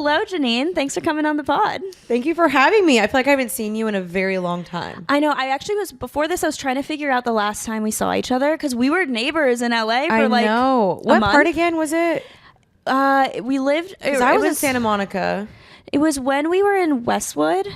hello, Jeanine. Thanks for coming on the pod. Thank you for having me. I feel like I haven't seen you in a very long time. I know. I actually was, before this, I was trying to figure out the last time we saw each other because we were neighbors in LA for like what part again was it? We lived... I was in Santa Monica. It was when we were in Westwood.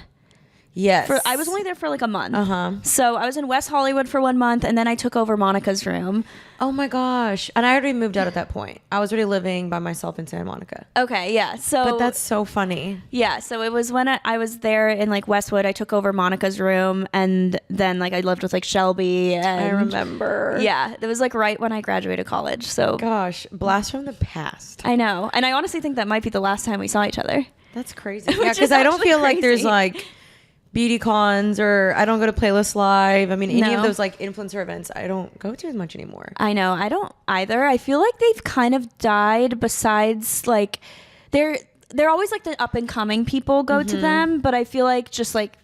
Yes. I was only there for like a month. So I was in West Hollywood for 1 month, and then I took over Monica's room. Oh my gosh. And I already moved out at that point. I was already living by myself in Santa Monica. Okay, yeah. But that's so funny. Yeah, so it was when I was there in like Westwood, I took over Monica's room, and then like I lived with like Shelby. And I remember. Yeah, it was like right when I graduated college. So gosh, blast from the past. I know. And I honestly think that might be the last time we saw each other. That's crazy. Yeah, because I don't feel like there's like beauty cons, or I don't go to Playlist Live. I mean, any of those like influencer events I don't go to as much anymore. I know. I don't either. I feel like they've kind of died, besides like they're always like the up and coming people go to them, but I feel like just like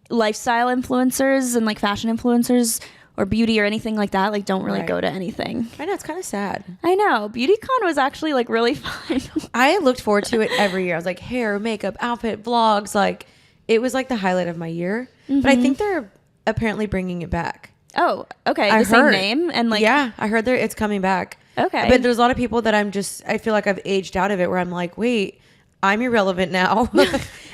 lifestyle influencers and like fashion influencers or beauty or anything like that like don't really go to anything. I know, it's kind of sad. I know. BeautyCon was actually like really fun. I looked forward to it every year. I was like, hair, makeup, outfit, vlogs, like it was like the highlight of my year. But I think they're apparently bringing it back. Oh, okay. The same name and like... Yeah, I heard it's coming back. Okay. But there's a lot of people that I feel like I've aged out of it, where I'm like, wait, I'm irrelevant now.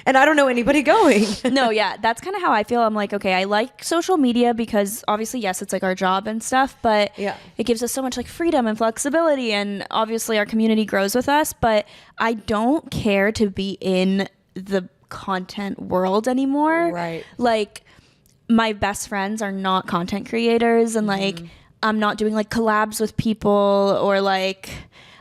And I don't know anybody going. No, yeah. That's kind of how I feel. I'm like, okay, I like social media because obviously, yes, it's like our job and stuff, but it gives us so much like freedom and flexibility, and obviously our community grows with us, but I don't care to be in the content world anymore. Right. Like my best friends are not content creators, and like I'm not doing like collabs with people, or like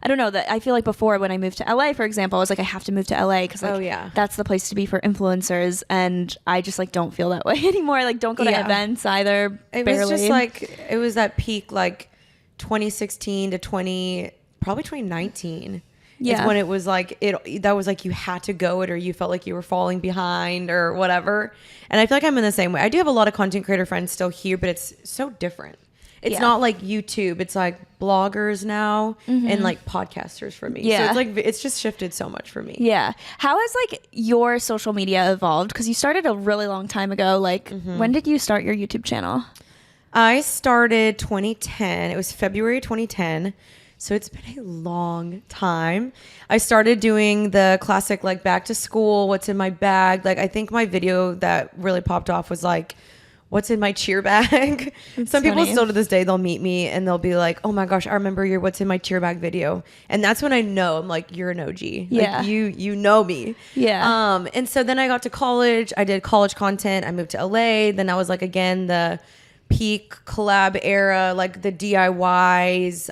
I don't know, that I feel like before when I moved to LA, for example, I was like, I have to move to LA because like that's the place to be for influencers, and I just like don't feel that way anymore. Like don't go to events either. It was just like it was that peak like 2016 to probably 2019. Yeah, when it was like that was like you had to go it, or you felt like you were falling behind or whatever. And I feel like I'm in the same way. I do have a lot of content creator friends still here, but it's so different. It's not like YouTube. It's like bloggers now and like podcasters for me. Yeah. So it's like it's just shifted so much for me. Yeah. How has like your social media evolved? Because you started a really long time ago. Like when did you start your YouTube channel? I started 2010. It was February 2010. So it's been a long time. I started doing the classic like back to school, what's in my bag. Like I think my video that really popped off was like, what's in my cheer bag? Some people still to this day, they'll meet me and they'll be like, oh my gosh, I remember your what's in my cheer bag video. And that's when I know I'm like, you're an OG. Yeah. Like, you know me. Yeah. And so then I got to college. I did college content. I moved to LA. Then I was like, again, the peak collab era, like the DIYs,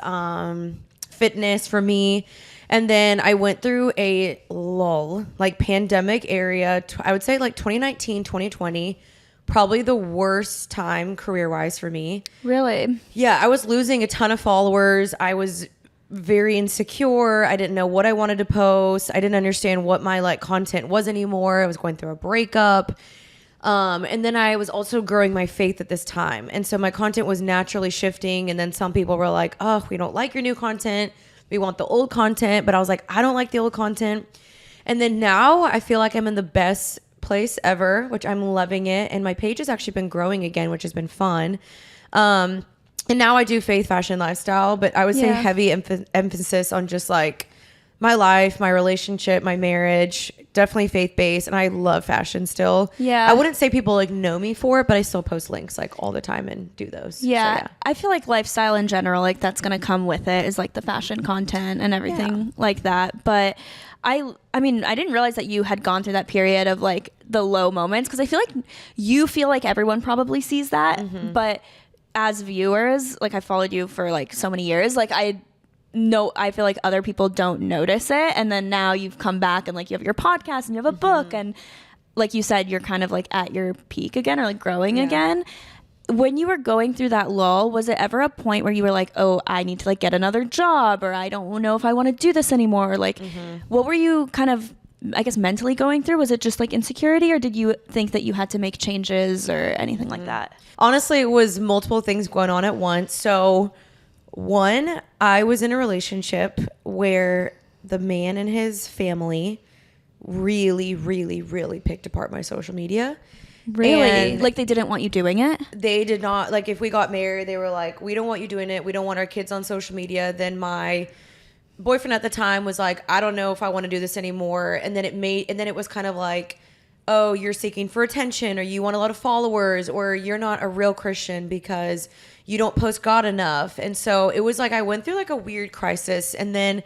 fitness for me. And then I went through a lull, like pandemic area. I would say like 2019, 2020, probably the worst time career-wise for me. Really? Yeah, I was losing a ton of followers. I was very insecure. I didn't know what I wanted to post. I didn't understand what my like content was anymore. I was going through a breakup. And then I was also growing my faith at this time. And so my content was naturally shifting. And then some people were like, oh, we don't like your new content. We want the old content. But I was like, I don't like the old content. And then now I feel like I'm in the best place ever, which I'm loving it. And my page has actually been growing again, which has been fun. And now I do faith, fashion, lifestyle, but I would say heavy emphasis on just like my life, my relationship, my marriage, definitely faith-based. And I love fashion still. Yeah. I wouldn't say people like know me for it, but I still post links like all the time and do those. Yeah. So, yeah. I feel like lifestyle in general, like that's going to come with it, is like the fashion content and everything like that. But I mean, I didn't realize that you had gone through that period of like the low moments, because I feel like you feel like everyone probably sees that. But as viewers, like I followed you for like so many years, like I feel like other people don't notice it. And then now you've come back and like you have your podcast and you have a book, and like you said, you're kind of like at your peak again, or like growing again. When you were going through that lull, was it ever a point where you were like, oh, I need to like get another job, or I don't know if I want to do this anymore? Or like, what were you kind of, I guess, mentally going through? Was it just like insecurity, or did you think that you had to make changes or anything like that? Honestly, it was multiple things going on at once. So one, I was in a relationship where the man and his family really, really, really picked apart my social media. Really? And Like they didn't want you doing it? they did not, like, if we got married, they were like, we don't want you doing it. We don't want our kids on social media. Then my boyfriend at the time was like, I don't know if I want to do this anymore. And then it was kind of like, oh, you're seeking for attention, or you want a lot of followers, or you're not a real Christian because you don't post God enough. And so it was like I went through like a weird crisis. And then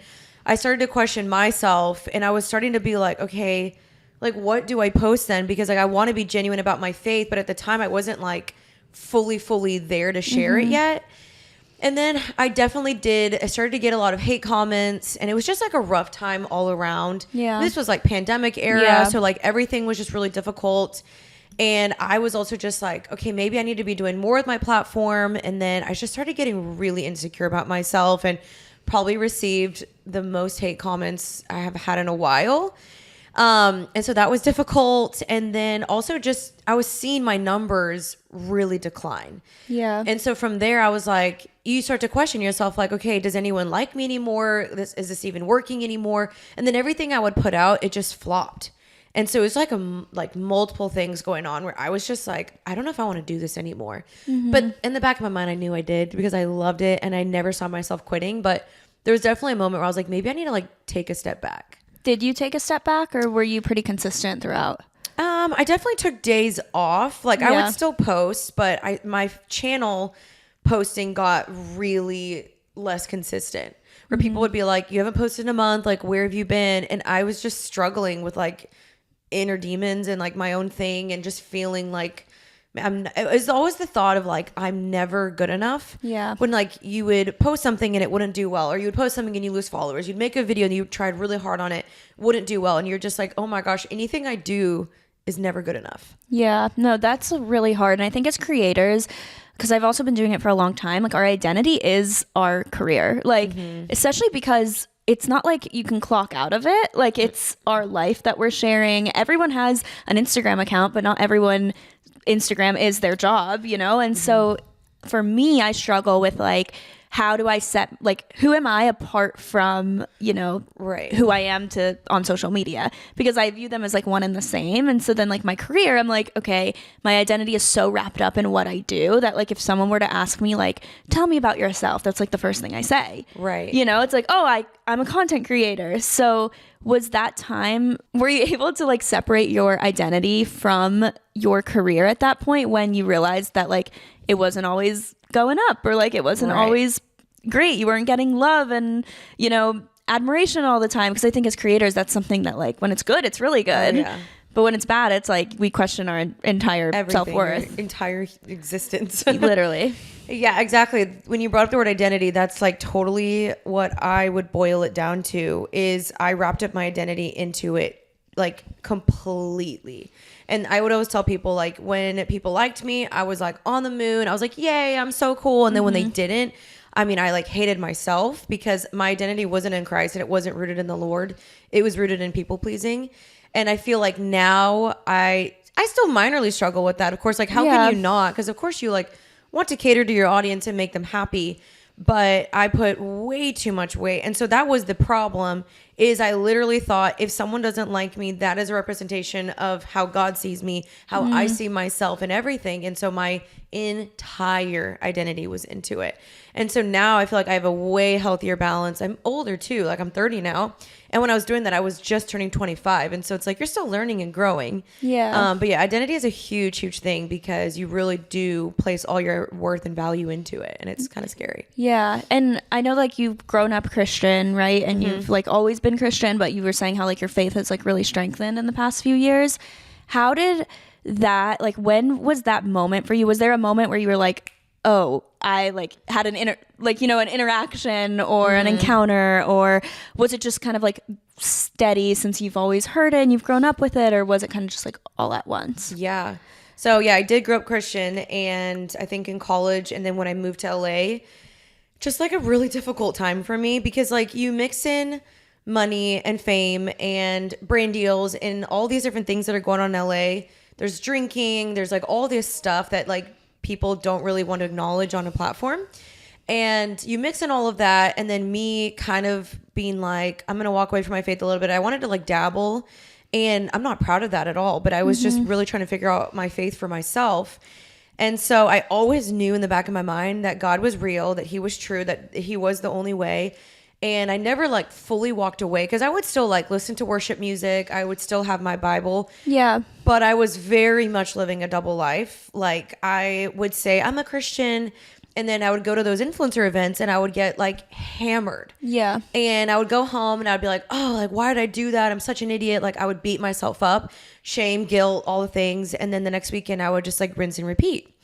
I started to question myself, and I was starting to be like, okay, like, what do I post then? Because like I want to be genuine about my faith, but at the time I wasn't like fully there to share it yet. And then I started to get a lot of hate comments, and it was just like a rough time all around. Yeah. This was like pandemic era. Yeah. So like everything was just really difficult. And I was also just like, okay, maybe I need to be doing more with my platform. And then I just started getting really insecure about myself, and probably received the most hate comments I have had in a while. And so that was difficult. And then also just, I was seeing my numbers really decline. Yeah. And so from there, I was like, you start to question yourself, like, okay, does anyone like me anymore? Is this even working anymore? And then everything I would put out, it just flopped. And so it was like multiple things going on where I was just like, I don't know if I want to do this anymore. But in the back of my mind, I knew I did, because I loved it and I never saw myself quitting. But there was definitely a moment where I was like, maybe I need to like take a step back. Did you take a step back, or were you pretty consistent throughout? I definitely took days off. Like I would still post, but my channel posting got really less consistent, where people would be like, you haven't posted in a month. Like, where have you been? And I was just struggling with like inner demons and like my own thing, and just feeling like it was always the thought of like, I'm never good enough. Yeah. When like you would post something and it wouldn't do well, or you would post something and you lose followers. You'd make a video and you tried really hard on it, wouldn't do well. And you're just like, oh my gosh, anything I do is never good enough. Yeah, no, that's really hard. And I think as creators, because I've also been doing it for a long time, like our identity is our career. Like, especially because it's not like you can clock out of it. Like, it's our life that we're sharing. Everyone has an Instagram account, but not everyone Instagram is their job, you know? And so for me, I struggle with like, how do I set, like, who am I apart from, you know, who I am on social media? Because I view them as like one and the same. And so then like my career, I'm like, okay, my identity is so wrapped up in what I do that like if someone were to ask me like, tell me about yourself, that's like the first thing I say. Right. You know, it's like, oh, I'm a content creator. So was that time, were you able to like separate your identity from your career at that point, when you realized that like it wasn't always going up, or like it wasn't always great, you weren't getting love and, you know, admiration all the time? Because I think as creators, that's something that like when it's good, it's really good. Yeah. But when it's bad, it's like we question our entire self-worth, entire existence. Literally. Yeah, exactly. When you brought up the word identity, that's like totally what I would boil it down to. Is I wrapped up my identity into it like completely. And I would always tell people, like, when people liked me, I was like on the moon. I was like, yay, I'm so cool. And then when they didn't, I mean, I like hated myself, because my identity wasn't in Christ and it wasn't rooted in the Lord. It was rooted in people pleasing. And I feel like now I still minorly struggle with that. Of course, like, how can you not? Because of course you like want to cater to your audience and make them happy. But I put way too much weight. And so that was the problem, is I literally thought, if someone doesn't like me, that is a representation of how God sees me, how I see myself and everything. And so my entire identity was into it. And so now I feel like I have a way healthier balance. I'm older too. Like, I'm 30 now. And when I was doing that, I was just turning 25. And so it's like, you're still learning and growing. Yeah. But yeah, identity is a huge, huge thing, because you really do place all your worth and value into it. And it's kind of scary. Yeah. And I know like you've grown up Christian, right? And you've like always been Christian, but you were saying how like your faith has like really strengthened in the past few years. How did that, like, when was that moment for you? Was there a moment where you were like, oh, I like had an interaction or an encounter, or was it just kind of like steady since you've always heard it and you've grown up with it, or was it kind of just like all at once? Yeah. So yeah, I did grow up Christian, and I think in college, and then when I moved to LA, just like a really difficult time for me, because like you mix in money and fame and brand deals and all these different things that are going on in LA. There's drinking, there's like all this stuff that like people don't really want to acknowledge on a platform. And you mix in all of that, and then me kind of being like, I'm going to walk away from my faith a little bit. I wanted to like dabble And I'm not proud of that at all, but I was just really trying to figure out my faith for myself. And so I always knew in the back of my mind that God was real, that he was true, that he was the only way. And I never like fully walked away, because I would still like listen to worship music. I would still have my Bible. Yeah. But I was very much living a double life. Like I would say I'm a Christian, and then I would go to those influencer events and I would get like hammered. Yeah. And I would go home and I'd be like, oh, like, why did I do that? I'm such an idiot. Like I would beat myself up, shame, guilt, all the things. And then the next weekend I would just like rinse and repeat.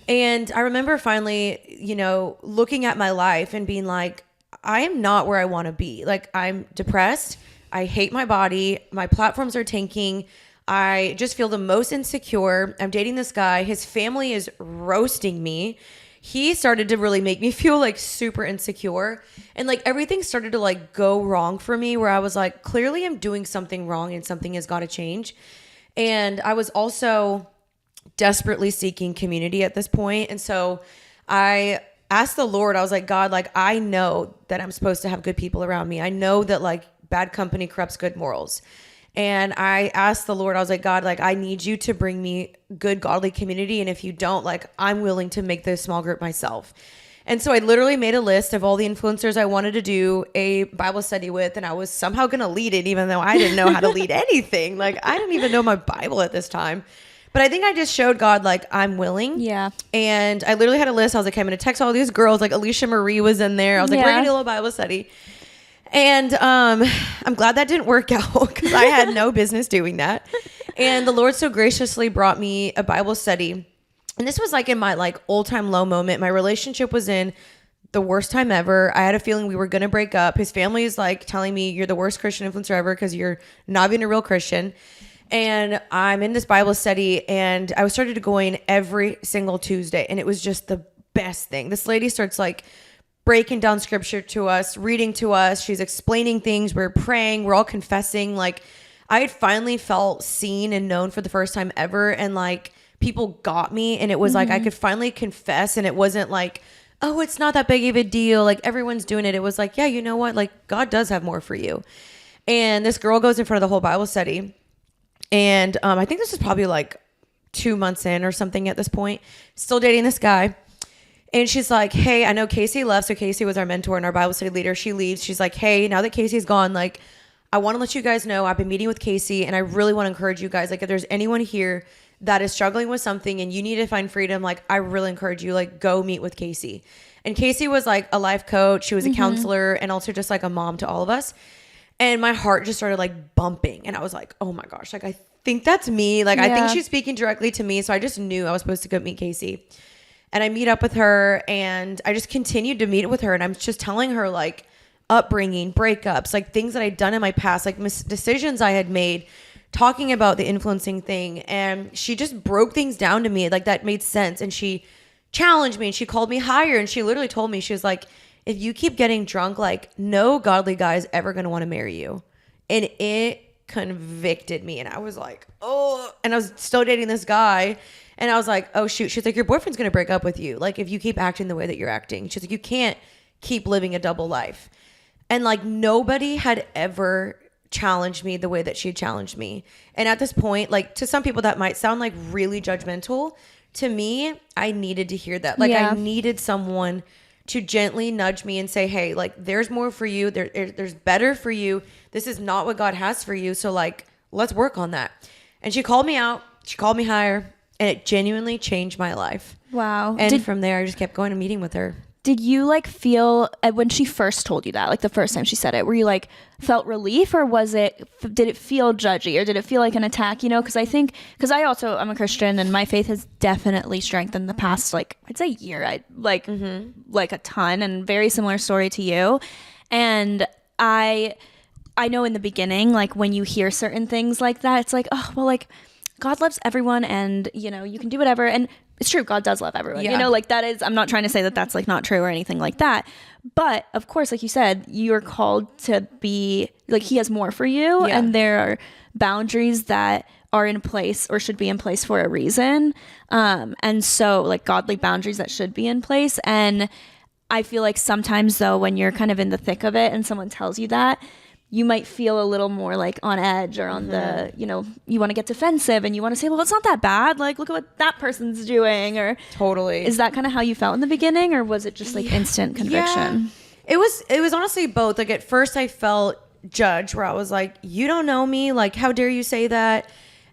And I remember finally, you know, looking at my life and being like, I am not where I want to be. Like I'm depressed. I hate my body. My platforms are tanking. I just feel the most insecure. I'm dating this guy. His family is roasting me. He started to really make me feel like super insecure, and like everything started to like go wrong for me, where I was like, clearly I'm doing something wrong and something has got to change. And I was also desperately seeking community at this point. And so I asked the Lord, I was like, God, like, I know that I'm supposed to have good people around me. I know that like bad company corrupts good morals. And I asked the Lord, I was like, God, like, I need you to bring me good, godly community. And if you don't, like, I'm willing to make this small group myself. And so I literally made a list of all the influencers I wanted to do a Bible study with. And I was somehow going to lead it, even though I didn't know how to lead anything. Like, I didn't even know my Bible at this time. But I think I just showed God, like, I'm willing. Yeah. And I literally had a list. I was like, I'm going to text all these girls. Like, Alicia Marie was in there. I was like, we're going to do a little Bible study. And I'm glad that didn't work out, because I had no business doing that. And the Lord so graciously brought me a Bible study. And this was like in my like old time low moment. My relationship was in the worst time ever. I had a feeling we were going to break up. His family is like telling me, you're the worst Christian influencer ever because you're not being a real Christian. And I'm in this Bible study, and I started going every single Tuesday. And it was just the best thing. This lady starts like breaking down scripture to us, reading to us. She's explaining things. We're praying. We're all confessing. Like I had finally felt seen and known for the first time ever. And like people got me, and it was like, I could finally confess. And it wasn't like, oh, it's not that big of a deal. Like everyone's doing it. It was like, yeah, you know what? Like God does have more for you. And this girl goes in front of the whole Bible study. And I think this is probably like 2 months in or something at this point, still dating this guy. And she's like, hey, I know Casey left. So Casey was our mentor and our Bible study leader. She leaves. She's like, hey, now that Casey's gone, like, I want to let you guys know I've been meeting with Casey, and I really want to encourage you guys. Like, if there's anyone here that is struggling with something and you need to find freedom, like, I really encourage you, like, go meet with Casey. And Casey was like a life coach. She was a counselor, and also just like a mom to all of us. And my heart just started like bumping. And I was like, oh my gosh, like, I think that's me. Like, I think she's speaking directly to me. So I just knew I was supposed to go meet Casey. And I meet up with her, and I just continued to meet with her. And I'm just telling her like upbringing, breakups, like things that I'd done in my past, like decisions I had made, talking about the influencing thing. And she just broke things down to me like that made sense. And she challenged me, and she called me higher. And she literally told me, she was like, if you keep getting drunk, like no godly guy is ever going to want to marry you. And it convicted me. And I was like, oh, and I was still dating this guy. And I was like, oh, shoot. She's like, your boyfriend's going to break up with you. Like, if you keep acting the way that you're acting. She's like, you can't keep living a double life. And like, nobody had ever challenged me the way that she challenged me. And at this point, like, to some people that might sound like really judgmental. To me, I needed to hear that. Like, I needed someone to gently nudge me and say, hey, like, there's more for you. There's better for you. This is not what God has for you. So like, let's work on that. And she called me out. She called me higher. And it genuinely changed my life. Wow. And from there, I just kept going to meeting with her. Did you like feel when she first told you that, like the first time she said it, were you like felt relief, or did it feel judgy, or did it feel like an attack? You know, because I'm a Christian, and my faith has definitely strengthened the past, like I'd say year, like a ton, and very similar story to you. And I know in the beginning, like when you hear certain things like that, it's like, oh, well, like God loves everyone, and you know, you can do whatever. And it's true, God does love everyone. You know, like that is, I'm not trying to say that that's like not true or anything like that. But of course, like you said, you're called to be like, he has more for you. And there are boundaries that are in place or should be in place for a reason. And so like godly boundaries that should be in place. And I feel like sometimes though, when you're kind of in the thick of it and someone tells you that, you might feel a little more like on edge or on the, you know, you want to get defensive and you want to say, well, it's not that bad. Like, look at what that person's doing. Or Totally. Is that kind of how you felt in the beginning, or was it just like instant conviction? Yeah. It was honestly both. Like at first I felt judged, where I was like, you don't know me. Like, how dare you say that?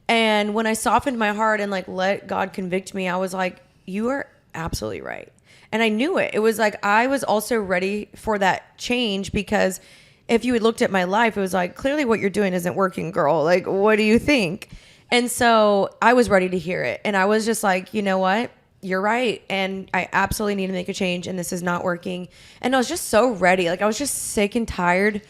And when I softened my heart and like let God convict me, I was like, you are absolutely right. And I knew it. It was like, I was also ready for that change, because if you had looked at my life, it was like, clearly what you're doing isn't working, girl. Like, what do you think? And so I was ready to hear it. And I was just like, you know what? You're right. And I absolutely need to make a change, and this is not working. And I was just so ready. Like, I was just sick and tired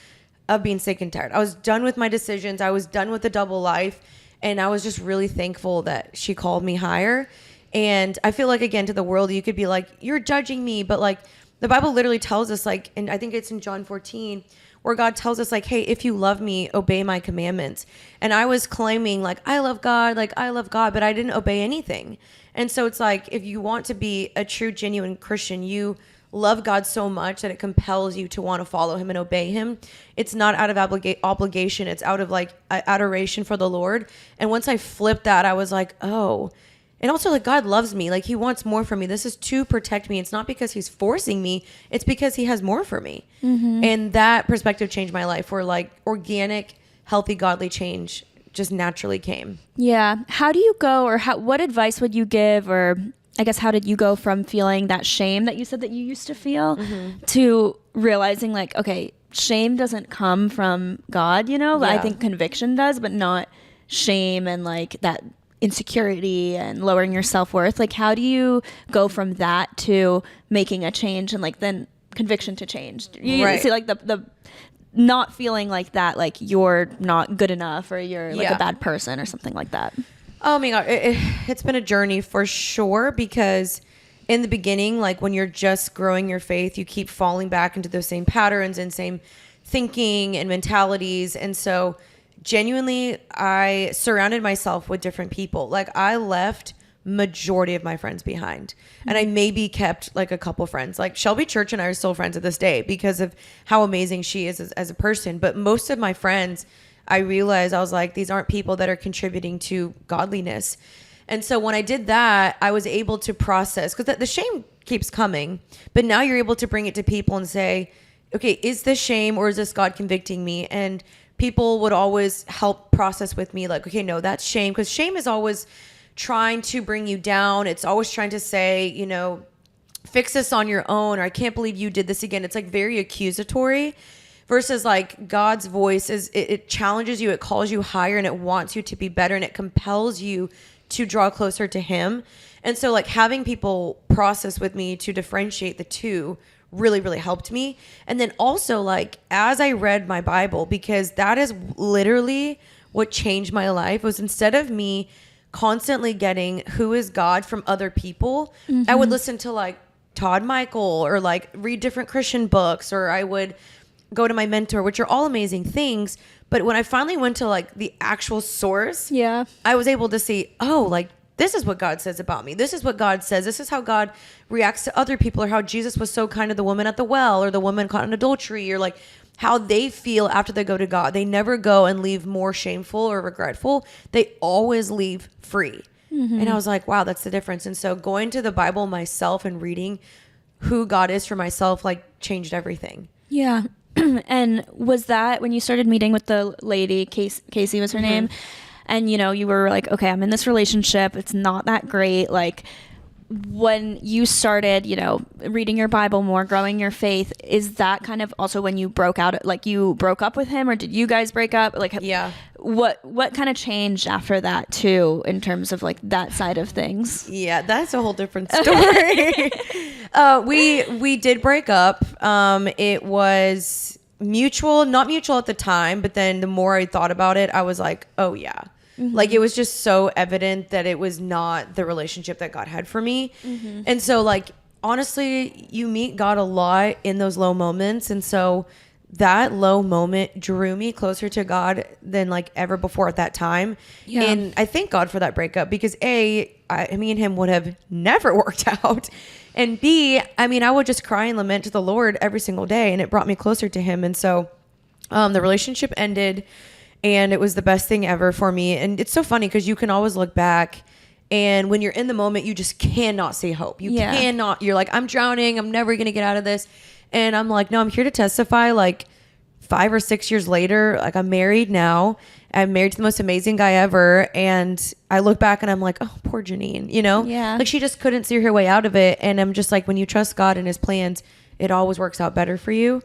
of being sick and tired. I was done with my decisions. I was done with the double life. And I was just really thankful that she called me higher. And I feel like, again, to the world, you could be like, you're judging me. But like, the Bible literally tells us, like, and I think it's in John 14, where God tells us, like, hey, if you love me, obey my commandments. And I was claiming, like, I love God, but I didn't obey anything. And so it's like, if you want to be a true, genuine Christian, you love God so much that it compels you to want to follow him and obey him. It's not out of obligation. It's out of like adoration for the Lord. And once I flipped that, I was like, oh. And also, like, God loves me. Like, he wants more from me. This is to protect me. It's not because he's forcing me. It's because he has more for me. Mm-hmm. And that perspective changed my life, where like organic, healthy, godly change just naturally came. Yeah. How do you go, or what advice would you give, or I guess, how did you go from feeling that shame that you said that you used to feel to realizing, like, okay, shame doesn't come from God, you know? Yeah. I think conviction does, but not shame and like that insecurity and lowering your self-worth. Like, how do you go from that to making a change, and like then conviction to change? You see, like the not feeling like that, like you're not good enough, or you're like a bad person or something like that. Oh my God. It's been a journey for sure, because in the beginning, like when you're just growing your faith, you keep falling back into those same patterns and same thinking and mentalities. And so genuinely, I surrounded myself with different people. Like, I left majority of my friends behind, and I maybe kept like a couple friends. Like Shelby Church and I are still friends to this day because of how amazing she is as a person. But most of my friends, I realized, I was like, these aren't people that are contributing to godliness. And so when I did that, I was able to process, because the shame keeps coming, but now you're able to bring it to people and say, okay, is this shame or is this God convicting me? And people would always help process with me, like, okay, no, that's shame. Because shame is always trying to bring you down. It's always trying to say, you know, fix this on your own, or I can't believe you did this again. It's like very accusatory, versus like God's voice is, it challenges you, it calls you higher, and it wants you to be better, and it compels you to draw closer to him. And so like having people process with me to differentiate the two really, really helped me. And then also, like, as I read my Bible, because that is literally what changed my life, was instead of me constantly getting who is God from other people, I would listen to like Todd Michael, or like read different Christian books, or I would go to my mentor, which are all amazing things. But when I finally went to like the actual source, I was able to see, oh, like, this is what God says about me. This is what God says. This is how God reacts to other people, or how Jesus was so kind to the woman at the well, or the woman caught in adultery, or like how they feel after they go to God. They never go and leave more shameful or regretful. They always leave free. And I was like, wow, that's the difference. And so going to the Bible myself and reading who God is for myself, like, changed everything. Yeah. And was that when you started meeting with the lady, Casey was her name, and, you know, you were like, okay, I'm in this relationship, it's not that great. Like, when you started, you know, reading your Bible more, growing your faith, is that kind of also when you broke out, like you broke up with him, or did you guys break up? Like, what kind of changed after that too, in terms of like that side of things? Yeah, that's a whole different story. We did break up. It was not mutual at the time, but then the more I thought about it, I was like, oh yeah. Like, it was just so evident that it was not the relationship that God had for me. And so, like, honestly, you meet God a lot in those low moments. And so that low moment drew me closer to God than like ever before at that time. And I thank God for that breakup, because me and him would have never worked out. And B, I mean, I would just cry and lament to the Lord every single day, and it brought me closer to him. And so The relationship ended, and it was the best thing ever for me. And it's so funny because you can always look back, and when you're in the moment, you just cannot see hope. You cannot. You're like, I'm drowning. I'm never going to get out of this. And I'm like, no, I'm here to testify. Like 5 or 6 years later, like I'm married now. I'm married to the most amazing guy ever. And I look back and I'm like, oh, poor Jeanine, you know? Yeah. Like she just couldn't see her way out of it. And I'm just like, when you trust God and his plans, it always works out better for you.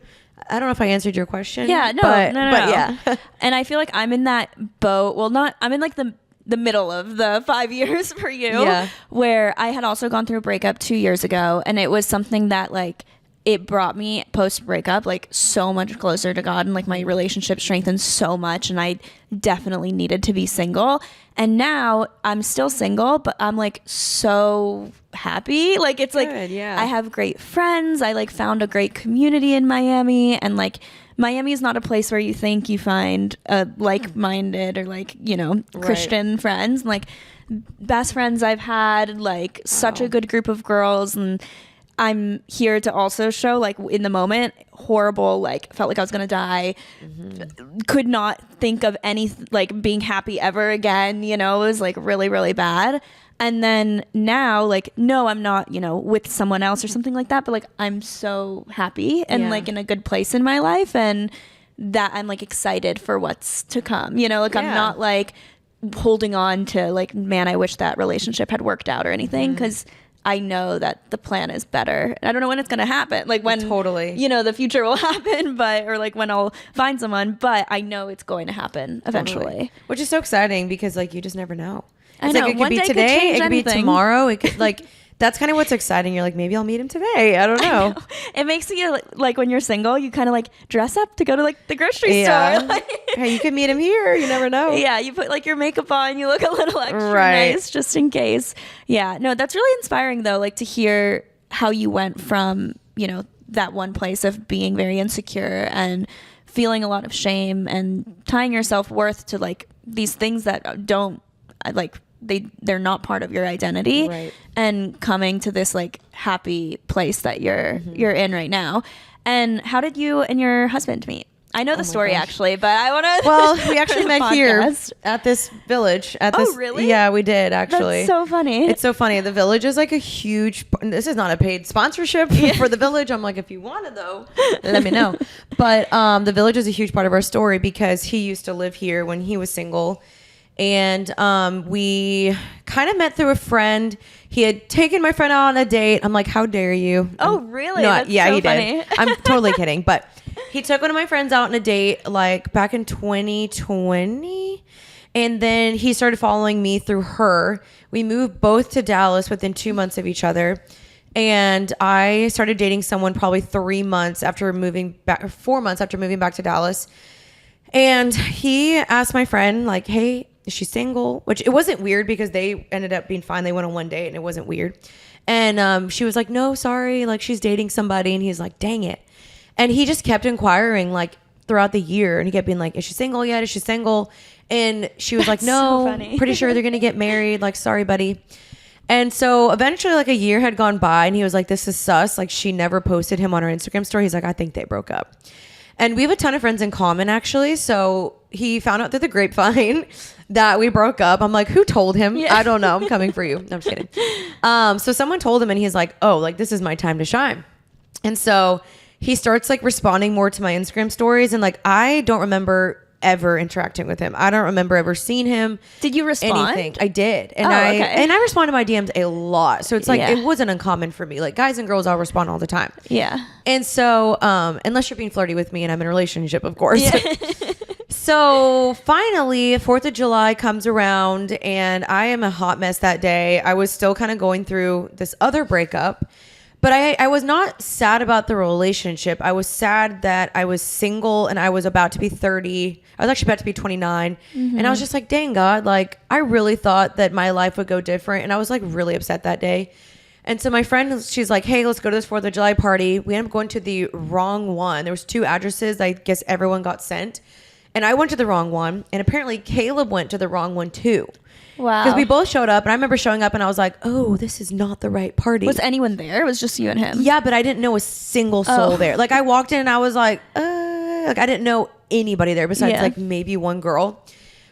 I don't know if I answered your question. Yeah, no. But yeah. And I feel like I'm in that boat. Well, I'm in like the middle of the 5 years for you, where I had also gone through a breakup 2 years ago. And it was something that like, it brought me post breakup like so much closer to God, and like my relationship strengthened so much, and I definitely needed to be single. And now I'm still single, but I'm like so happy. Like it's good, like I have great friends. I like found a great community in Miami, and like Miami is not a place where you think you find a like-minded or like, you know, Christian friends. And, like best friends I've had, like such a good group of girls. And I'm here to also show, like, in the moment, horrible, like, felt like I was going to die. Could not think of any, like, being happy ever again, you know, it was, like, really, really bad. And then now, like, no, I'm not, you know, with someone else or something like that, but, like, I'm so happy and, like, in a good place in my life, and that I'm, like, excited for what's to come, you know, like, I'm not, like, holding on to, like, man, I wish that relationship had worked out or anything, because I know that the plan is better. I don't know when it's going to happen. Like when, you know, the future will happen, but, or like when I'll find someone, but I know it's going to happen eventually. Which is so exciting because like, you just never know. It's I know. Like, it One could be day today, could it could be tomorrow. It could like, that's kind of what's exciting. You're like, maybe I'll meet him today. I don't know. It makes you like when you're single, you kind of like dress up to go to like the grocery store. Like, hey, you could meet him here. You never know. Yeah, you put like your makeup on, you look a little extra nice just in case. Yeah, no, that's really inspiring though. Like to hear how you went from, you know, that one place of being very insecure and feeling a lot of shame and tying your self-worth to like these things that don't like they're not part of your identity, and coming to this like happy place that you're in right now. And how did you and your husband meet? I know the story actually, but I want to. Well, we actually met here at this village. Really? Yeah, we did actually. That's so funny. It's so funny. The village is like a huge. This is not a paid sponsorship for the village. I'm like, if you want it though, let me know. But the village is a huge part of our story because he used to live here when he was single. And we kind of met through a friend. He had taken my friend out on a date. I'm like, how dare you? Oh, really? No, That's yeah, so he funny. did. I'm totally kidding. But he took one of my friends out on a date like back in 2020. And then he started following me through her. We moved both to Dallas within 2 months of each other. And I started dating someone probably 3 months after moving back, 4 months after moving back to Dallas. And he asked my friend, like, hey, is she single? Which it wasn't weird because they ended up being fine. They went on one date and it wasn't weird. And she was like, no, sorry. Like she's dating somebody. And he's like, dang it. And he just kept inquiring like throughout the year. And he kept being like, is she single yet? Is she single? And she was like, no, so pretty sure they're going to get married. Like, sorry, buddy. And so eventually like a year had gone by and he was like, this is sus. Like she never posted him on her Instagram story. He's like, I think they broke up. And we have a ton of friends in common, actually. So he found out through the grapevine that we broke up. I'm like, who told him? Yeah. I don't know. I'm coming for you. No, I'm just kidding. So someone told him and he's like, oh, like this is my time to shine. And so he starts like responding more to my Instagram stories. And like, I don't remember ever interacting with him. I don't remember ever seeing him. Did you respond? Anything. I did. And I respond to my DMs a lot. So it's like, it wasn't uncommon for me. Like guys and girls, I'll respond all the time. Yeah. And so, unless you're being flirty with me and I'm in a relationship, of course. Yeah. So finally 4th of July comes around and I am a hot mess that day. I was still kind of going through this other breakup. But I was not sad about the relationship. I was sad that I was single and I was about to be 30. I was actually about to be 29. Mm-hmm. And I was just like, dang God, like I really thought that my life would go different. And I was like really upset that day. And so my friend, she's like, hey, let's go to this 4th of July party. We ended up going to the wrong one. There was 2 addresses. I guess everyone got sent. And I went to the wrong one. And apparently Caleb went to the wrong one too. Wow. Because we both showed up, and I remember showing up, and I was like, oh, this is not the right party. Was anyone there? It was just you and him? Yeah, but I didn't know a single soul there. Like, I walked in, and I was like, Like I didn't know anybody there besides like maybe one girl.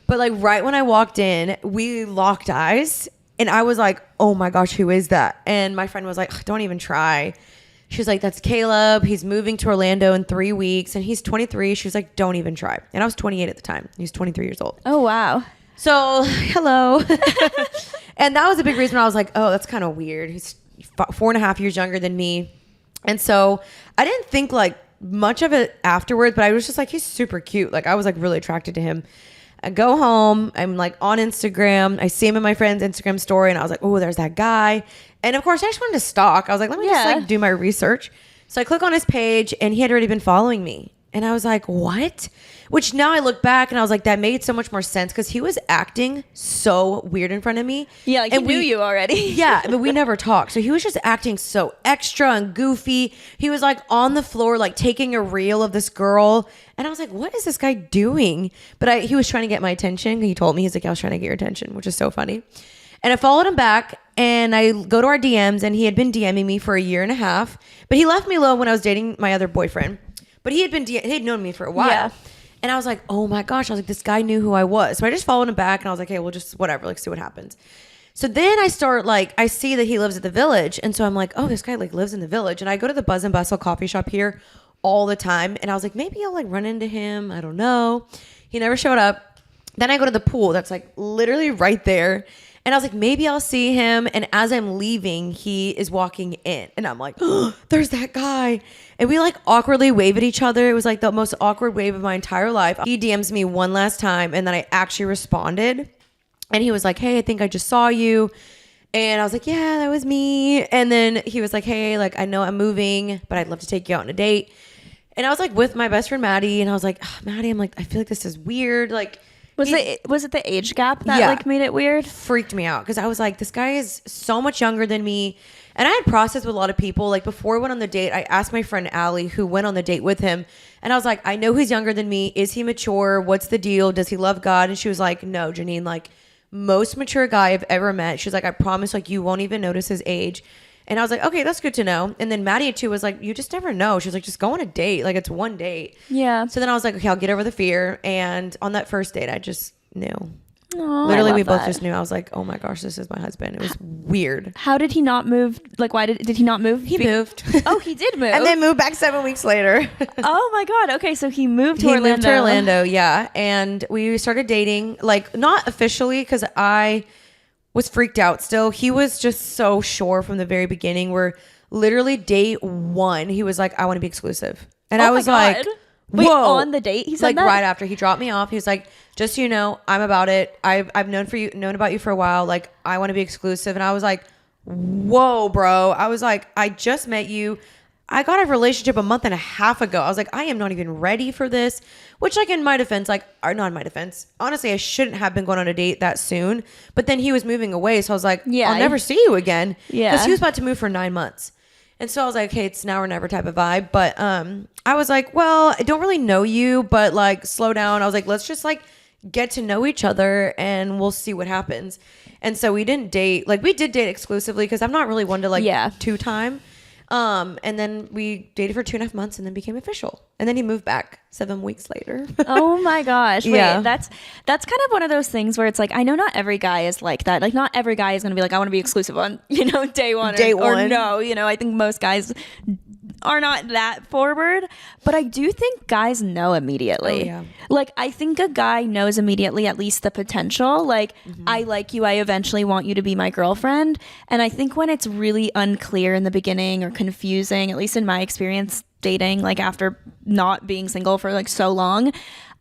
But like right when I walked in, we locked eyes and I was like, oh my gosh, who is that? And my friend was like, don't even try. She was like, that's Caleb. He's moving to Orlando in 3 weeks and he's 23. She was like, don't even try. And I was 28 at the time. He was 23 years old. Oh, wow. So, hello. And that was a big reason I was like, oh, that's kind of weird. He's 4.5 years younger than me. And so I didn't think like much of it afterwards, but I was just like, he's super cute. Like I was like really attracted to him. I go home. I'm like on Instagram. I see him in my friend's Instagram story and I was like, oh, there's that guy. And of course I just wanted to stalk. I was like, let me just like do my research. So I click on his page and he had already been following me. And I was like, what? Which now I look back and I was like, that made so much more sense because he was acting so weird in front of me. Yeah, like and he knew you already. Yeah, but we never talked. So he was just acting so extra and goofy. He was like on the floor, like taking a reel of this girl. And I was like, what is this guy doing? But he was trying to get my attention. He told me, he's like, I was trying to get your attention, which is so funny. And I followed him back and I go to our DMs and he had been DMing me for 1.5 years. But he left me alone when I was dating my other boyfriend. But he had known me for a while. Yeah. And I was like, oh my gosh. I was like, this guy knew who I was. So I just followed him back and I was like, hey, we'll just whatever, like see what happens. So then I start like, I see that he lives at the Village. And so I'm like, oh, this guy like lives in the Village. And I go to the Buzz and Bustle coffee shop here all the time. And I was like, maybe I'll like run into him. I don't know. He never showed up. Then I go to the pool that's like literally right there. And I was like, maybe I'll see him. And as I'm leaving, he is walking in. And I'm like, oh, there's that guy. And we like awkwardly wave at each other. It was like the most awkward wave of my entire life. He DMs me one last time. And then I actually responded. And he was like, hey, I think I just saw you. And I was like, yeah, that was me. And then he was like, hey, like, I know I'm moving, but I'd love to take you out on a date. And I was like with my best friend, Maddie. And I was like, oh, Maddie, I'm like, I feel like this is weird. Like, was it the age gap that like made it weird? Freaked me out because I was like, this guy is so much younger than me. And I had processed with a lot of people. Like before we went on the date, I asked my friend Allie, who went on the date with him. And I was like, I know he's younger than me. Is he mature? What's the deal? Does he love God? And she was like, no, Jeanine, like most mature guy I've ever met. She's like, I promise, like you won't even notice his age. And I was like, okay, that's good to know. And then Maddie too was like, you just never know. She was like, just go on a date. Like it's one date. Yeah. So then I was like, okay, I'll get over the fear. And on that first date, I just knew. Aww, literally we both just knew. I was like, oh my gosh, this is my husband. It was weird. How did he not move? Like why did he not move? He moved. Oh, he did move. And then moved back 7 weeks later. Oh my god. Okay, so he moved to Orlando. Moved to Orlando, yeah. And we started dating, like not officially because I was freaked out still. He was just so sure from the very beginning. We're literally date 1. He was like, I want to be exclusive. And I was like, wait, whoa. on the date he said like that? Right after he dropped me off, he was like, just so you know, I'm about it. I've known about you for a while. Like I want to be exclusive. And I was like, whoa, bro. I was like, I just met you. I got a relationship 1.5 months ago. I was like, I am not even ready for this. Which like in my defense, like, or not in my defense, honestly, I shouldn't have been going on a date that soon. But then he was moving away. So I was like, I'll never see you again. Yeah. Because he was about to move for 9 months. And so I was like, okay, it's now or never type of vibe. But I was like, well, I don't really know you, but like slow down. I was like, let's just like get to know each other and we'll see what happens. And so we didn't date. Like we did date exclusively because I'm not really one to like two-time. And then we dated for 2.5 months and then became official. And then he moved back 7 weeks later. Oh my gosh. Wait, yeah. That's kind of one of those things where it's like, I know not every guy is like that. Like not every guy is going to be like, I want to be exclusive on, day one. Or no, I think most guys are not that forward, but I do think guys know immediately. Oh, yeah. Like I think a guy knows immediately at least the potential. Like I like you, I eventually want you to be my girlfriend. And I think when it's really unclear in the beginning or confusing, at least in my experience dating, like after not being single for like so long,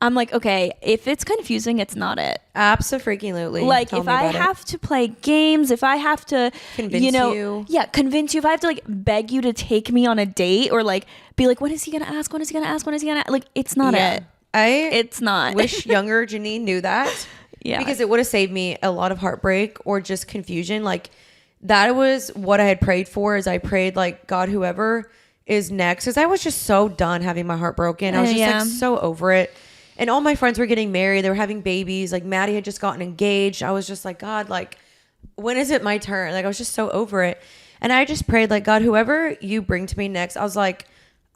I'm like, okay, if it's confusing, it's not it. Absolutely. Like if I have to play games, if I have to convince you. Yeah, convince you. If I have to like beg you to take me on a date or like be like, when is he gonna ask? When is he gonna ask? When is he gonna like? It's not it. It's not. Wish younger Jeanine knew that. Yeah. Because it would have saved me a lot of heartbreak or just confusion. Like that was what I had prayed for. Is I prayed like, God, whoever is next, because I was just so done having my heart broken. I was just like so over it. And all my friends were getting married. They were having babies. Like Maddie had just gotten engaged. I was just like, God, like, when is it my turn? Like, I was just so over it. And I just prayed like, God, whoever you bring to me next, I was like,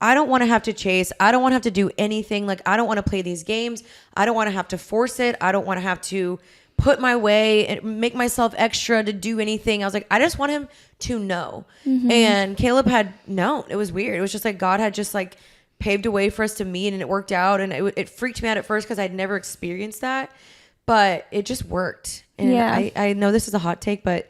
I don't want to have to chase. I don't want to have to do anything. Like, I don't want to play these games. I don't want to have to force it. I don't want to have to put my way and make myself extra to do anything. I was like, I just want him to know. And Caleb had known. It was weird. It was just like God had just like paved a way for us to meet, and it worked out. And it freaked me out at first because I'd never experienced that, but it just worked. And I know this is a hot take, but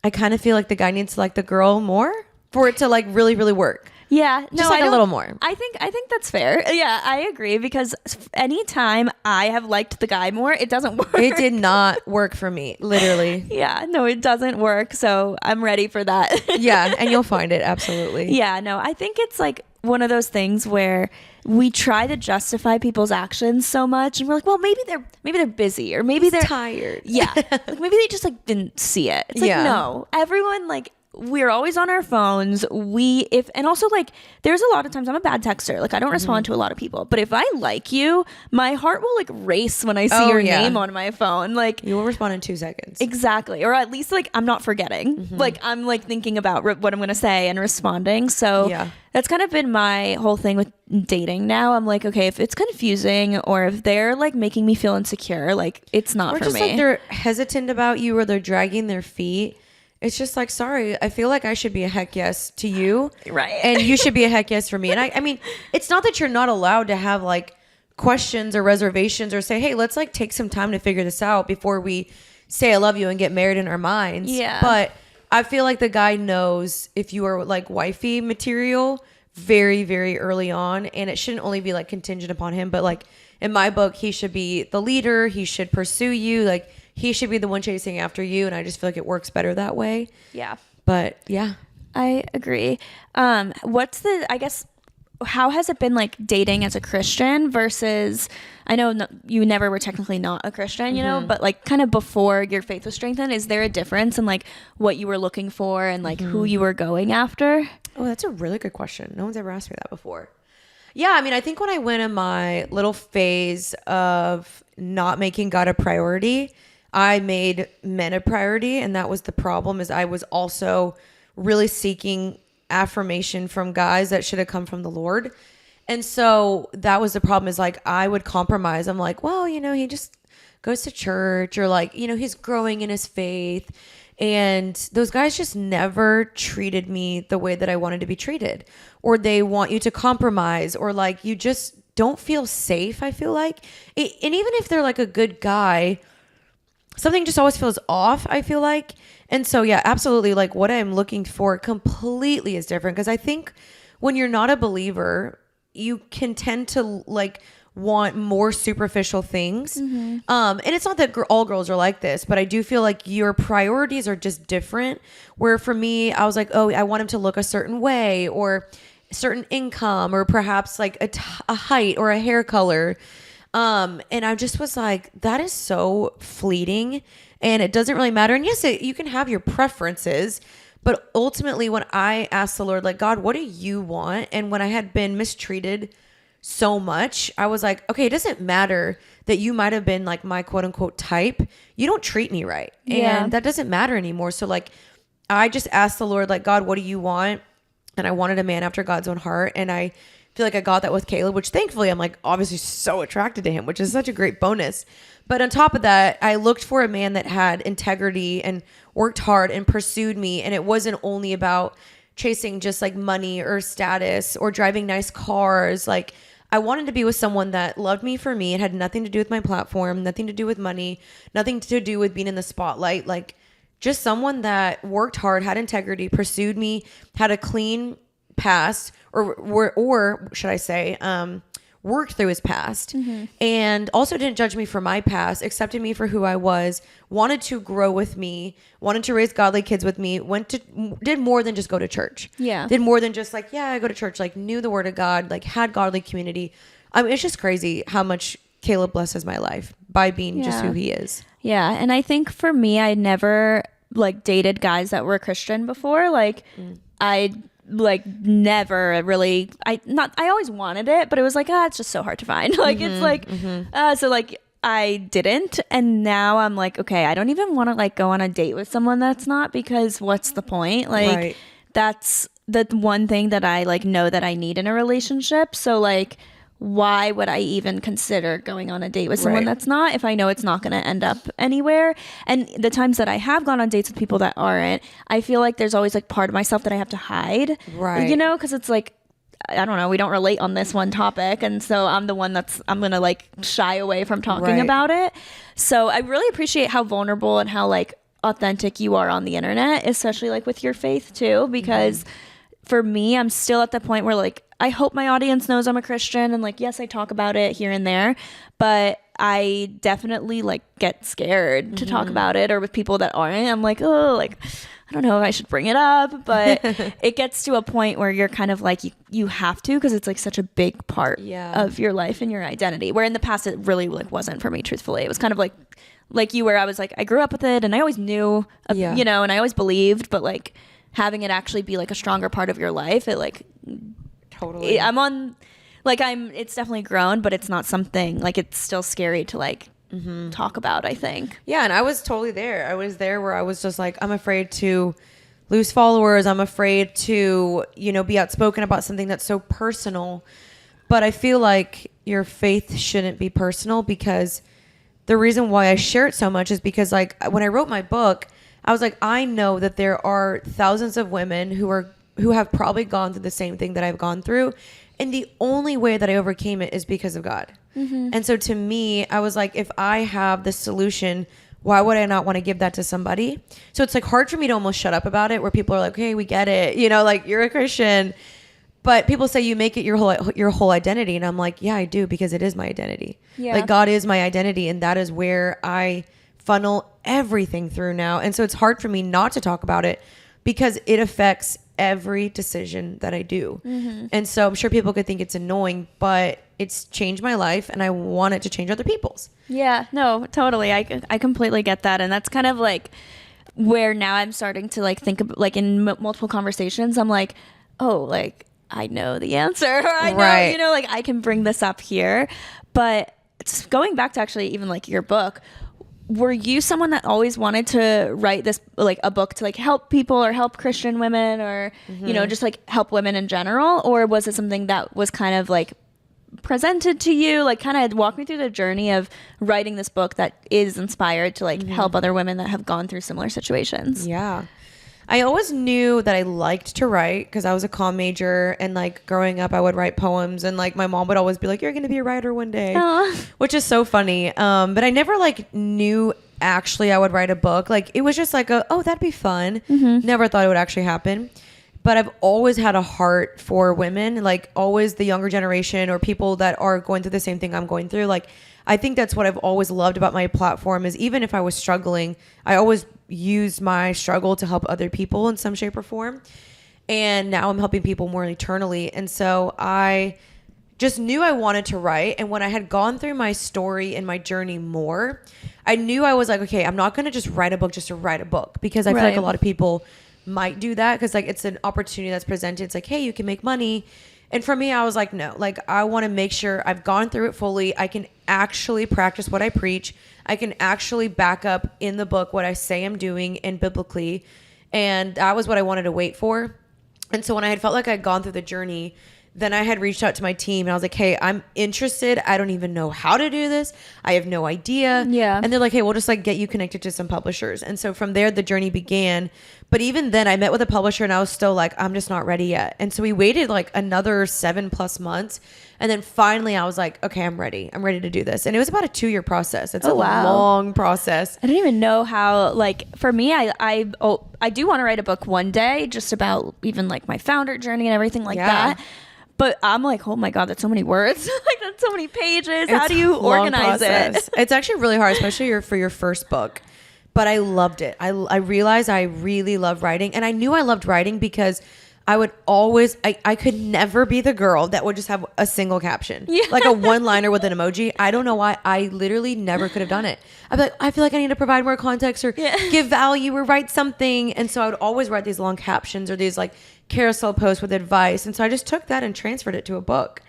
I kind of feel like the guy needs to like the girl more for it to like really, really work. Yeah, just like a little more. I think that's fair. Yeah, I agree, because anytime I have liked the guy more, it doesn't work. It did not work for me, literally. Yeah, no, it doesn't work. So I'm ready for that. Yeah, and you'll find it, absolutely. Yeah, no, I think it's like one of those things where we try to justify people's actions so much, and we're like, well, maybe they're busy, or maybe they're tired. Yeah, like maybe they just like didn't see it. It's like, no, everyone, like, we're always on our phones. And also, like, there's a lot of times I'm a bad texter. Like, I don't respond to a lot of people, but if I like you, my heart will like race when I see your name on my phone. Like, you will respond in 2 seconds. Exactly. Or at least like I'm not forgetting. Like, I'm like thinking about what I'm going to say and responding. So that's kind of been my whole thing with dating now. I'm like, okay, if it's confusing or if they're like making me feel insecure, like, it's not for me. Or just like they're hesitant about you, or they're dragging their feet. It's just like, sorry, I feel like I should be a heck yes to you. Right. And you should be a heck yes for me. And I mean, it's not that you're not allowed to have like questions or reservations or say, hey, let's like take some time to figure this out before we say I love you and get married in our minds. Yeah. But I feel like the guy knows if you are like wifey material very, very early on. And it shouldn't only be like contingent upon him. But like in my book, he should be the leader. He should pursue you. Like, he should be the one chasing after you, and I just feel like it works better that way. Yeah. But yeah. I agree. How has it been like dating as a Christian versus, I know you never were technically not a Christian, you know, but like kind of before your faith was strengthened, is there a difference in like what you were looking for and like who you were going after? Oh, that's a really good question. No one's ever asked me that before. Yeah, I mean, I think when I went in my little phase of not making God a priority, I made men a priority, and that was the problem. Is I was also really seeking affirmation from guys that should have come from the Lord. And so that was the problem, is like I would compromise. I'm like, well, you know, he just goes to church, or like, you know, he's growing in his faith. And those guys just never treated me the way that I wanted to be treated, or they want you to compromise, or like you just don't feel safe. I feel like and even if they're like a good guy, something just always feels off, I feel like. And so, yeah, absolutely. Like, what I'm looking for completely is different. Because I think when you're not a believer, you can tend to like want more superficial things. And it's not that all girls are like this, but I do feel like your priorities are just different. Where for me, I was like, oh, I want him to look a certain way, or certain income, or perhaps like a height or a hair color. And I just was like, that is so fleeting, and it doesn't really matter. And yes, you can have your preferences, but ultimately when I asked the Lord, like, God, what do you want? And when I had been mistreated so much, I was like, okay, it doesn't matter that you might have been like my quote unquote type. You don't treat me right. Yeah. And that doesn't matter anymore. So like, I just asked the Lord, like, God, what do you want? And I wanted a man after God's own heart. And I feel like I got that with Caleb, which thankfully I'm like obviously so attracted to him, which is such a great bonus. But on top of that, I looked for a man that had integrity and worked hard and pursued me. And it wasn't only about chasing just like money or status or driving nice cars. Like, I wanted to be with someone that loved me for me. It had nothing to do with my platform, nothing to do with money, nothing to do with being in the spotlight. Like, just someone that worked hard, had integrity, pursued me, had a clean past, or should I say, worked through his past, and also didn't judge me for my past, accepted me for who I was, wanted to grow with me, wanted to raise godly kids with me, did more than just go to church. Yeah. Did more than just like, yeah, I go to church, like knew the word of God, like had godly community. I mean, it's just crazy how much Caleb blesses my life by being just who he is. Yeah. And I think for me, I never like dated guys that were Christian before. Like I like never really, I always wanted it, but it was like, it's just so hard to find. Like, it's like, so like I didn't. And now I'm like, okay, I don't even want to like go on a date with someone that's not, because what's the point? Like, that's the one thing that I like know that I need in a relationship. So like, why would I even consider going on a date with someone that's not, if I know it's not going to end up anywhere? And the times that I have gone on dates with people that aren't, I feel like there's always like part of myself that I have to hide, you know, because it's like, I don't know, we don't relate on this one topic, and so I'm the one I'm gonna like shy away from talking about it. So I really appreciate how vulnerable and how like authentic you are on the internet, especially like with your faith too, because for me, I'm still at the point where like I hope my audience knows I'm a Christian, and like yes, I talk about it here and there, but I definitely like get scared to talk about it, or with people that aren't. I'm like, oh, like I don't know if I should bring it up, but it gets to a point where you're kind of like you have to, because it's like such a big part of your life and your identity, where in the past it really like wasn't for me, truthfully. It was kind of like you, where I was like, I grew up with it and I always knew, you know, and I always believed, but like having it actually be like a stronger part of your life, it like totally it's definitely grown, but it's not something like, it's still scary to like talk about, I think. Yeah, and I was totally there. I was there where I was just like, I'm afraid to lose followers. I'm afraid to, you know, be outspoken about something that's so personal. But I feel like your faith shouldn't be personal, because the reason why I share it so much is because like when I wrote my book, I was like, I know that there are thousands of women who have probably gone through the same thing that I've gone through. And the only way that I overcame it is because of God. And so to me, I was like, if I have the solution, why would I not want to give that to somebody? So it's like hard for me to almost shut up about it, where people are like, hey, we get it. You know, like you're a Christian. But people say you make it your whole identity. And I'm like, yeah, I do, because it is my identity. Yeah. Like God is my identity. And that is where I funnel everything through now. And so it's hard for me not to talk about it, because it affects every decision that I do. And so I'm sure people could think it's annoying, but it's changed my life, and I want it to change other people's. Yeah, no, totally. I completely get that. And that's kind of like where now I'm starting to like think of, like in multiple conversations, I'm like, oh, like I know the answer. Or I know, you know, like I can bring this up here. But going back to actually even like your book, were you someone that always wanted to write this, like a book to like help people or help Christian women, or, you know, just like help women in general? Or was it something that was kind of like presented to you? Like kind of walk me through the journey of writing this book that is inspired to like help other women that have gone through similar situations. Yeah. I always knew that I liked to write, because I was a comm major, and like growing up I would write poems, and like my mom would always be like, you're going to be a writer one day. Which is so funny. But I never like knew actually I would write a book. Like it was just like oh, that'd be fun. Never thought it would actually happen. But I've always had a heart for women, like always the younger generation, or people that are going through the same thing I'm going through. Like I think that's what I've always loved about my platform, is even if I was struggling, I always used my struggle to help other people in some shape or form. And now I'm helping people more eternally. And so I just knew I wanted to write. And when I had gone through my story and my journey more, I knew I was like, okay, I'm not going to just write a book just to write a book, because I feel like a lot of people might do that, because like it's an opportunity that's presented. It's like, hey, you can make money. And for me, I was like, no, like I want to make sure I've gone through it fully. I can actually practice what I preach. I can actually back up in the book what I say I'm doing, and biblically. And that was what I wanted to wait for. And so when I had felt like I'd gone through the journey, then I had reached out to my team, and I was like, hey, I'm interested. I don't even know how to do this. I have no idea. Yeah. And they're like, hey, we'll just like get you connected to some publishers. And so from there, the journey began. But even then I met with a publisher, and I was still like, I'm just not ready yet. And so we waited like another 7+ months. And then finally I was like, okay, I'm ready. I'm ready to do this. And it was about a 2-year process. It's a long process. I didn't even know how, like for me, I do want to write a book one day, just about even like my founder journey and everything like that. But I'm like, oh my God, that's so many words. Like that's so many pages. How do you organize it? It's actually really hard, especially for your first book. But I loved it. I realized I really love writing. And I knew I loved writing because I would always, I could never be the girl that would just have a single caption. Yeah. Like a one-liner with an emoji. I don't know why. I literally never could have done it. I'd be like, I feel like I need to provide more context or give value or write something. And so I would always write these long captions or these like carousel posts with advice. And so I just took that and transferred it to a book.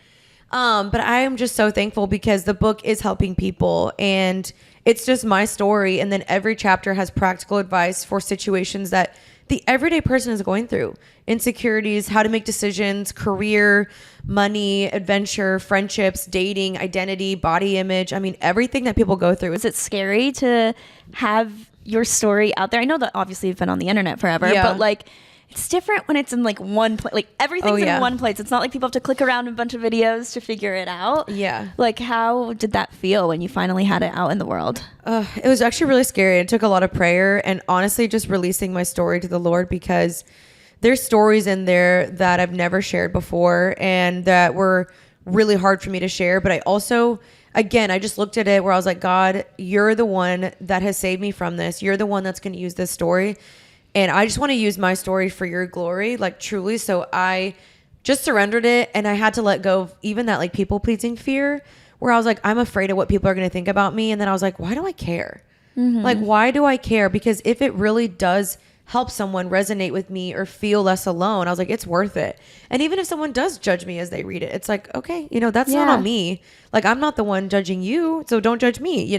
But I am just so thankful because the book is helping people and it's just my story. And then every chapter has practical advice for situations that the everyday person is going through. Insecurities, how to make decisions, career, money, adventure, friendships, dating, identity, body image. I mean, everything that people go through. Is it scary to have your story out there? I know that obviously you've been on the internet forever, but like it's different when it's in like one place. Like everything's in one place. It's not like people have to click around a bunch of videos to figure it out. Yeah. Like how did that feel when you finally had it out in the world? It was actually really scary. It took a lot of prayer and honestly just releasing my story to the Lord, because there's stories in there that I've never shared before and that were really hard for me to share. But I also, again, I just looked at it where I was like, God, you're the one that has saved me from this. You're the one that's going to use this story. And I just want to use my story for your glory, like truly. So I just surrendered it, and I had to let go of even that like people pleasing fear where I was like, I'm afraid of what people are going to think about me. And then I was like, why do I care? Like, why do I care? Because if it really does help someone resonate with me or feel less alone, I was like, it's worth it. And even if someone does judge me as they read it, it's like, okay, that's not on me. Like, I'm not the one judging you, so don't judge me,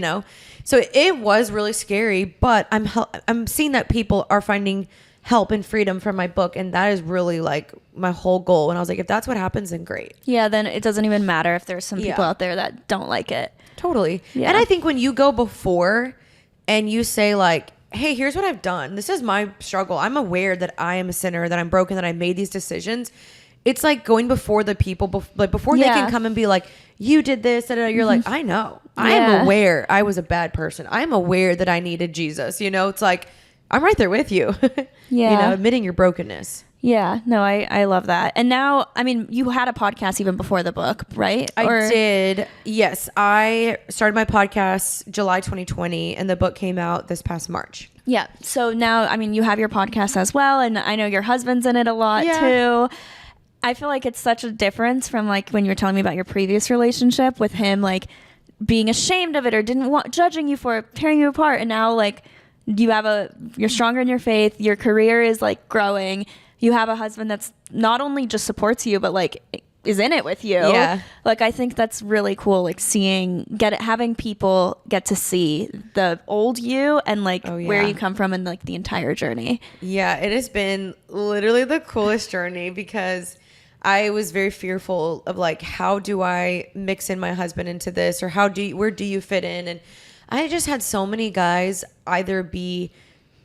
So it was really scary, but I'm seeing that people are finding help and freedom from my book, and that is really like my whole goal. And I was like, if that's what happens, then great. Yeah, then it doesn't even matter if there's some people out there that don't like it. Totally. Yeah. And I think when you go before and you say like, hey, here's what I've done. This is my struggle. I'm aware that I am a sinner, that I'm broken, that I made these decisions. It's like going before the people, before they can come and be like, you did this. You're like, I know. I am aware I was a bad person. I'm aware that I needed Jesus. It's like, I'm right there with you. Admitting your brokenness. Yeah, no, I love that. And now, I mean, you had a podcast even before the book, right? I did. Yes. I started my podcast July 2020 and the book came out this past March. Yeah. So now, I mean, you have your podcast as well. And I know your husband's in it a lot too. I feel like it's such a difference from like when you were telling me about your previous relationship with him, like being ashamed of it or judging you for it, tearing you apart. And now like you're stronger in your faith. Your career is like growing. You have a husband that's not only just supports you, but like is in it with you. Yeah. Like, I think that's really cool. Like having people get to see the old you and like where you come from and like the entire journey. Yeah. It has been literally the coolest journey because I was very fearful of like, how do I mix in my husband into this, or where do you fit in? And I just had so many guys either be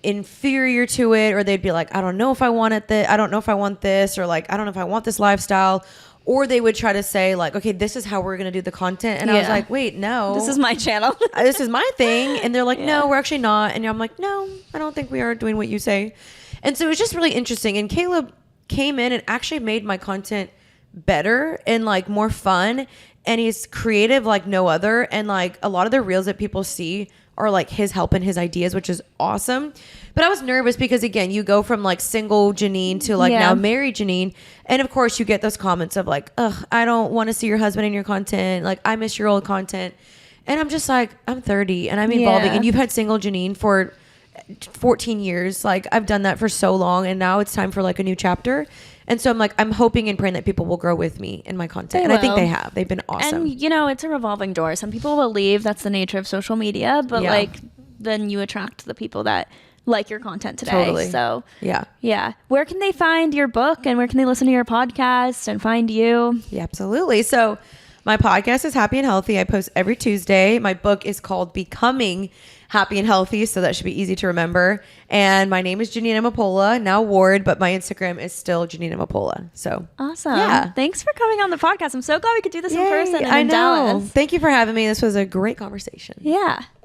inferior to it, or they'd be like, I don't know if I want I don't know if I want this, or like, I don't know if I want this lifestyle. Or they would try to say like, okay, this is how we're going to do the content. And I was like, wait, no. This is my channel. This is my thing. And they're like, no, we're actually not. And I'm like, no, I don't think we are doing what you say. And so it was just really interesting. And Caleb came in and actually made my content better and like more fun. And he's creative like no other. And like a lot of the reels that people see are like his help and his ideas, which is awesome. But I was nervous because again, you go from like single Jeanine to like now married Jeanine. And of course you get those comments of like, ugh, I don't want to see your husband in your content. Like, I miss your old content. And I'm just like, I'm 30 and I'm evolving. And you've had single Jeanine for 14 years. Like, I've done that for so long. And now it's time for like a new chapter. And so I'm like, I'm hoping and praying that people will grow with me in my content. And I think they have. They've been awesome. And, it's a revolving door. Some people will leave. That's the nature of social media. But, then you attract the people that like your content today. Totally. So, yeah. Where can they find your book and where can they listen to your podcast and find you? Yeah, absolutely. So, my podcast is Happy and Healthy. I post every Tuesday. My book is called Becoming Happy and Healthy, so that should be easy to remember. And my name is Jeanine Amapola, now Ward, but my Instagram is still Jeanine Amapola. So awesome. Yeah. Thanks for coming on the podcast. I'm so glad we could do this in person and in Dallas. Thank you for having me. This was a great conversation. Yeah.